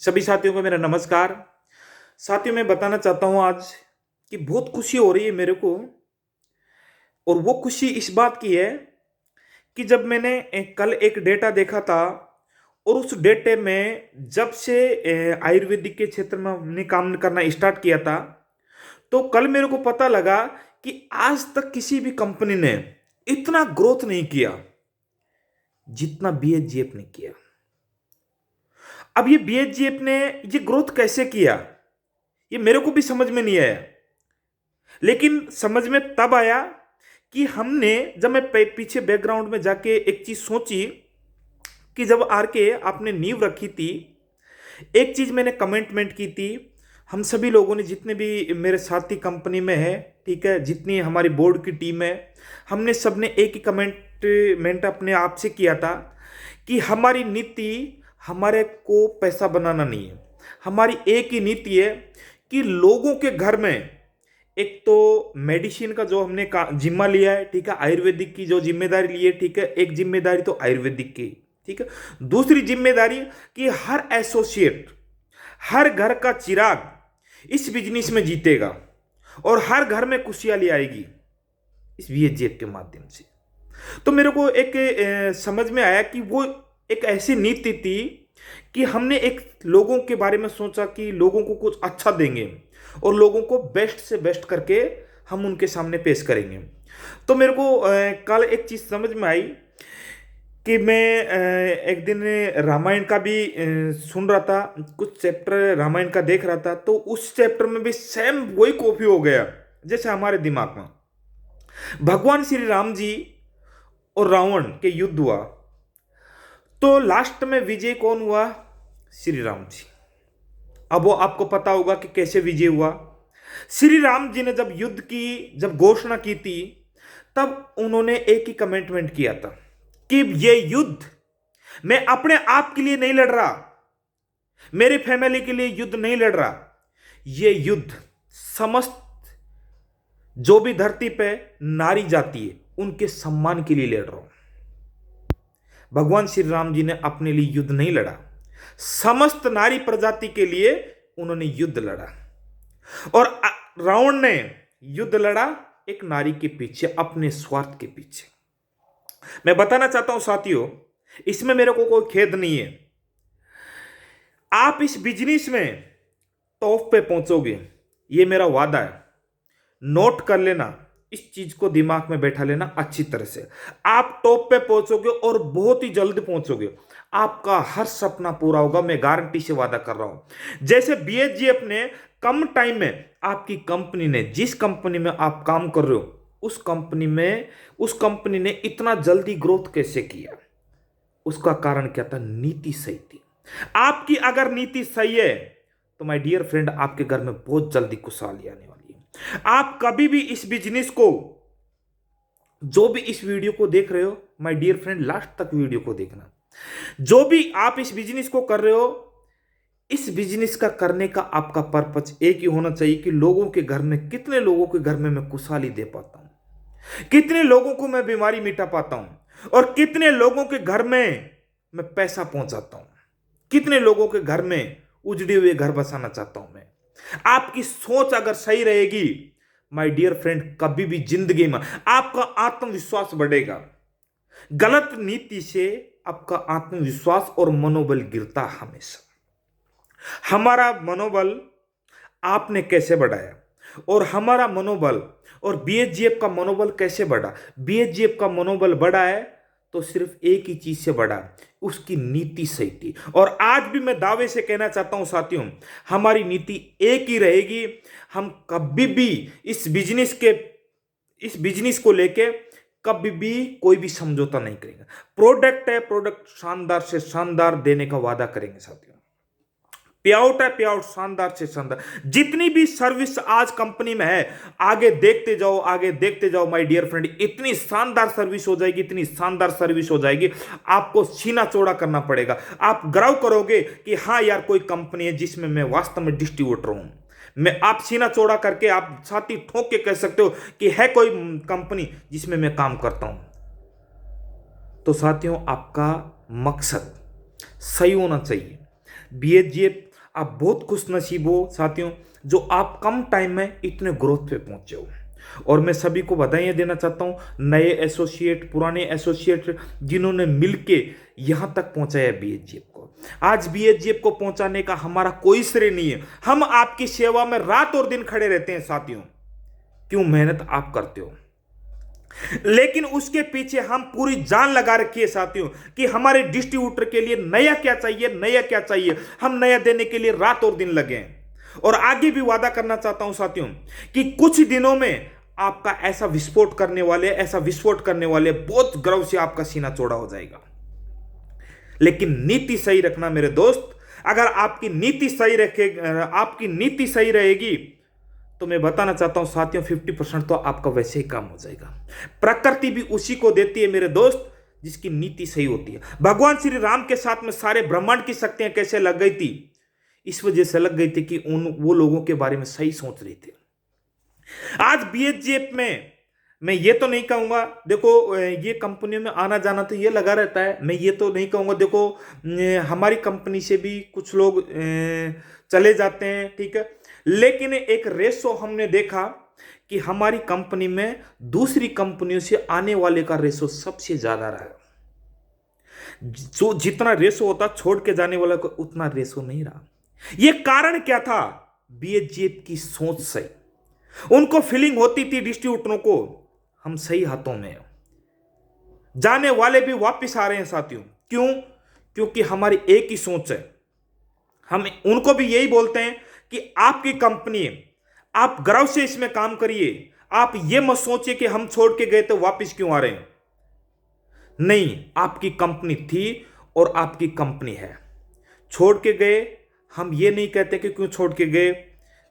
सभी साथियों को मेरा नमस्कार। साथियों, मैं बताना चाहता हूँ आज कि बहुत खुशी हो रही है मेरे को। और वो खुशी इस बात की है कि जब मैंने कल एक डेटा देखा था और उस डेटे में जब से आयुर्वेदिक के क्षेत्र में हमने काम करना स्टार्ट किया था, तो कल मेरे को पता लगा कि आज तक किसी भी कंपनी ने इतना ग्रोथ नहीं किया जितना बीएचजीएफ ने किया। अब ये बीएचजीएफ ने ये ग्रोथ कैसे किया, ये मेरे को भी समझ में नहीं आया। लेकिन समझ में तब आया कि हमने जब मैं पीछे बैकग्राउंड में जाके एक चीज सोची कि जब आर के आपने नींव रखी थी, एक चीज मैंने कमिटमेंट की थी। हम सभी लोगों ने, जितने भी मेरे साथी कंपनी में है, ठीक है, जितनी हमारी बोर्ड की टीम है, हमने सबने एक ही कमिटमेंट अपने आप से किया था कि हमारी नीति हमारे को पैसा बनाना नहीं है। हमारी एक ही नीति है कि लोगों के घर में एक तो मेडिसिन का जो हमने जिम्मा लिया है, ठीक है, आयुर्वेदिक की जो जिम्मेदारी ली है, ठीक है, एक जिम्मेदारी तो आयुर्वेदिक की, ठीक है। दूसरी जिम्मेदारी कि हर एसोसिएट, हर घर का चिराग इस बिजनेस में जीतेगा और हर घर में खुशहाली आएगी इस बीएचजीएफ के माध्यम से। तो मेरे को एक समझ में आया कि वो एक ऐसी नीति थी कि हमने एक लोगों के बारे में सोचा कि लोगों को कुछ अच्छा देंगे और लोगों को बेस्ट से बेस्ट करके हम उनके सामने पेश करेंगे। तो मेरे को कल एक चीज़ समझ में आई कि मैं एक दिन रामायण का भी सुन रहा था, कुछ चैप्टर रामायण का देख रहा था, तो उस चैप्टर में भी सेम वही कॉपी हो गया जैसे हमारे दिमाग में। भगवान श्री राम जी और रावण के युद्ध हुआ, तो लास्ट में विजय कौन हुआ? श्री राम जी। अब वो आपको पता होगा कि कैसे विजय हुआ। श्री राम जी ने जब युद्ध की जब घोषणा की थी, तब उन्होंने एक ही कमिटमेंट किया था कि ये युद्ध मैं अपने आप के लिए नहीं लड़ रहा, मेरे फैमिली के लिए युद्ध नहीं लड़ रहा, ये युद्ध समस्त जो भी धरती पे नारी जाति है उनके सम्मान के लिए लड़ रहा हूं। भगवान श्री राम जी ने अपने लिए युद्ध नहीं लड़ा, समस्त नारी प्रजाति के लिए उन्होंने युद्ध लड़ा। और रावण ने युद्ध लड़ा एक नारी के पीछे, अपने स्वार्थ के पीछे। मैं बताना चाहता हूं साथियों, इसमें मेरे को कोई खेद नहीं है। आप इस बिजनेस में टॉप पे पहुंचोगे, ये मेरा वादा है। नोट कर लेना, इस चीज को दिमाग में बैठा लेना अच्छी तरह से। आप टॉप पे पहुंचोगे और बहुत ही जल्द पहुंचोगे। आपका हर सपना पूरा होगा, मैं गारंटी से वादा कर रहा हूं। जैसे बीएचजीएफ ने कम टाइम में, आपकी कंपनी ने, जिस कंपनी में आप काम कर रहे हो उस कंपनी ने इतना जल्दी ग्रोथ कैसे किया? उसका कारण क्या था? नीति सही थी। आपकी अगर नीति सही है तो माय डियर फ्रेंड, आपके घर में बहुत जल्दी खुशहाली आने वाली है। आप कभी भी इस बिजनेस को, जो भी इस वीडियो को देख रहे हो माय डियर फ्रेंड, लास्ट तक वीडियो को देखना। जो भी आप इस बिजनेस को कर रहे हो, इस बिजनेस का करने का आपका पर्पज एक ही होना चाहिए कि लोगों के घर में, कितने लोगों के घर में मैं खुशहाली दे पाता हूं, कितने लोगों को मैं बीमारी मिटा पाता हूं, और कितने लोगों के घर में मैं पैसा पहुंचाता हूं, कितने लोगों के घर में उजड़े हुए घर बसाना चाहता हूं मैं। आपकी सोच अगर सही रहेगी माय डियर फ्रेंड, कभी भी जिंदगी में आपका आत्मविश्वास बढ़ेगा। गलत नीति से आपका आत्मविश्वास और मनोबल गिरता हमेशा। हमारा मनोबल आपने कैसे बढ़ाया, और हमारा मनोबल और बीएचजीएफ का मनोबल कैसे बढ़ा? बीएचजीएफ का मनोबल बढ़ा है तो सिर्फ एक ही चीज से बढ़ा, उसकी नीति सही थी। और आज भी मैं दावे से कहना चाहता हूं साथियों, हमारी नीति एक ही रहेगी। हम कभी भी इस बिजनेस को लेके कभी भी कोई भी समझौता नहीं करेंगे। प्रोडक्ट है, प्रोडक्ट शानदार से शानदार देने का वादा करेंगे साथियों। पेआउट है, पेआउट शानदार से शानदार। जितनी भी सर्विस आज कंपनी में है, आगे देखते जाओ, आगे देखते जाओ माय डियर फ्रेंड, इतनी शानदार सर्विस हो जाएगी, इतनी शानदार सर्विस हो जाएगी, आपको सीना चौड़ा करना पड़ेगा। आप गर्व करोगे कि हाँ यार, कोई कंपनी है जिसमें मैं वास्तव में डिस्ट्रीब्यूटर हूं। मैं, आप सीना चौड़ा करके, आप छाती ठोक के कह सकते हो कि है कोई कंपनी जिसमें मैं काम करता हूं। तो साथियों, आपका मकसद सही होना चाहिए। बीएचजीएफ आप बहुत खुश नसीब हो साथियों, जो आप कम टाइम में इतने ग्रोथ पे पहुंचे हो। और मैं सभी को बधाइयाँ देना चाहता हूँ, नए एसोसिएट, पुराने एसोसिएट, जिन्होंने मिलके यहाँ तक पहुंचाया बीएचजीएफ को। आज बीएचजीएफ को पहुंचाने का हमारा कोई श्रेय नहीं है, हम आपकी सेवा में रात और दिन खड़े रहते हैं साथियों। क्यों? मेहनत आप करते हो, लेकिन उसके पीछे हम पूरी जान लगा रखी है साथियों कि हमारे डिस्ट्रीब्यूटर के लिए नया क्या चाहिए, नया क्या चाहिए। हम नया देने के लिए रात और दिन लगे हैं। और आगे भी वादा करना चाहता हूं साथियों कि कुछ दिनों में आपका ऐसा विस्फोट करने वाले, बहुत गर्व से आपका सीना चौड़ा हो जाएगा। लेकिन नीति सही रखना मेरे दोस्त। अगर आपकी नीति सही रहेगी तो मैं बताना चाहता हूं साथियों, 50% तो आपका वैसे ही काम हो जाएगा। प्रकृति भी उसी को देती है मेरे दोस्त जिसकी नीति सही होती है। भगवान श्री राम के साथ में सारे ब्रह्मांड की शक्तियां कैसे लग गई थी? इस वजह से लग गई थी कि वो लोगों के बारे में सही सोच रहे थे। आज बीएचजीएफ में मैं ये तो नहीं कहूंगा, देखो ये कंपनियों में आना जाना तो ये लगा रहता है। मैं ये तो नहीं कहूंगा, देखो हमारी कंपनी से भी कुछ लोग चले जाते हैं, ठीक है। लेकिन एक रेशो हमने देखा कि हमारी कंपनी में दूसरी कंपनियों से आने वाले का रेशो सबसे ज्यादा रहा। जो जितना रेशो होता छोड़ के जाने वाला को उतना रेशो नहीं रहा। ये कारण क्या था? बीएचजीएफ की सोच से उनको फीलिंग होती थी डिस्ट्रीब्यूटरों को, हम सही हाथों में हैं। जाने वाले भी वापस आ रहे हैं साथियों। क्यों? क्योंकि हमारी एक ही सोच है। हम उनको भी यही बोलते हैं कि आपकी कंपनी है, आप गर्व से इसमें काम करिए। आप ये मत सोचिए कि हम छोड़ के गए तो वापस क्यों आ रहे हैं। नहीं, आपकी कंपनी थी और आपकी कंपनी है। छोड़ के गए, हम ये नहीं कहते कि क्यों छोड़ के गए,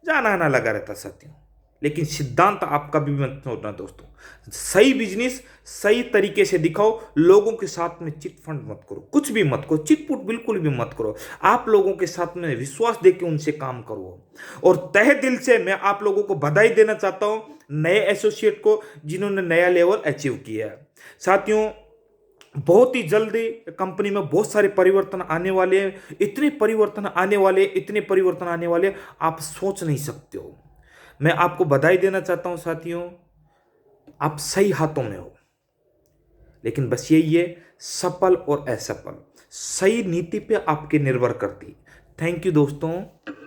जाना आना लगा रहता साथियों। लेकिन सिद्धांत आपका भी मत छोड़ना दोस्तों। सही बिजनेस सही तरीके से दिखाओ, लोगों के साथ में चिट फंड मत करो, कुछ भी मत करो, चिटपुट बिल्कुल भी मत करो। आप लोगों के साथ में विश्वास देके उनसे काम करो। और तहे दिल से मैं आप लोगों को बधाई देना चाहता हूं, नए एसोसिएट को जिन्होंने नया लेवल अचीव किया है। साथियों, बहुत ही जल्दी कंपनी में बहुत सारे परिवर्तन आने वाले हैं। इतने परिवर्तन आने वाले आप सोच नहीं सकते हो। मैं आपको बधाई देना चाहता हूं साथियों, आप सही हाथों में हो। लेकिन बस यही है, सफल और असफल सही नीति पे आपके निर्भर करती। थैंक यू दोस्तों।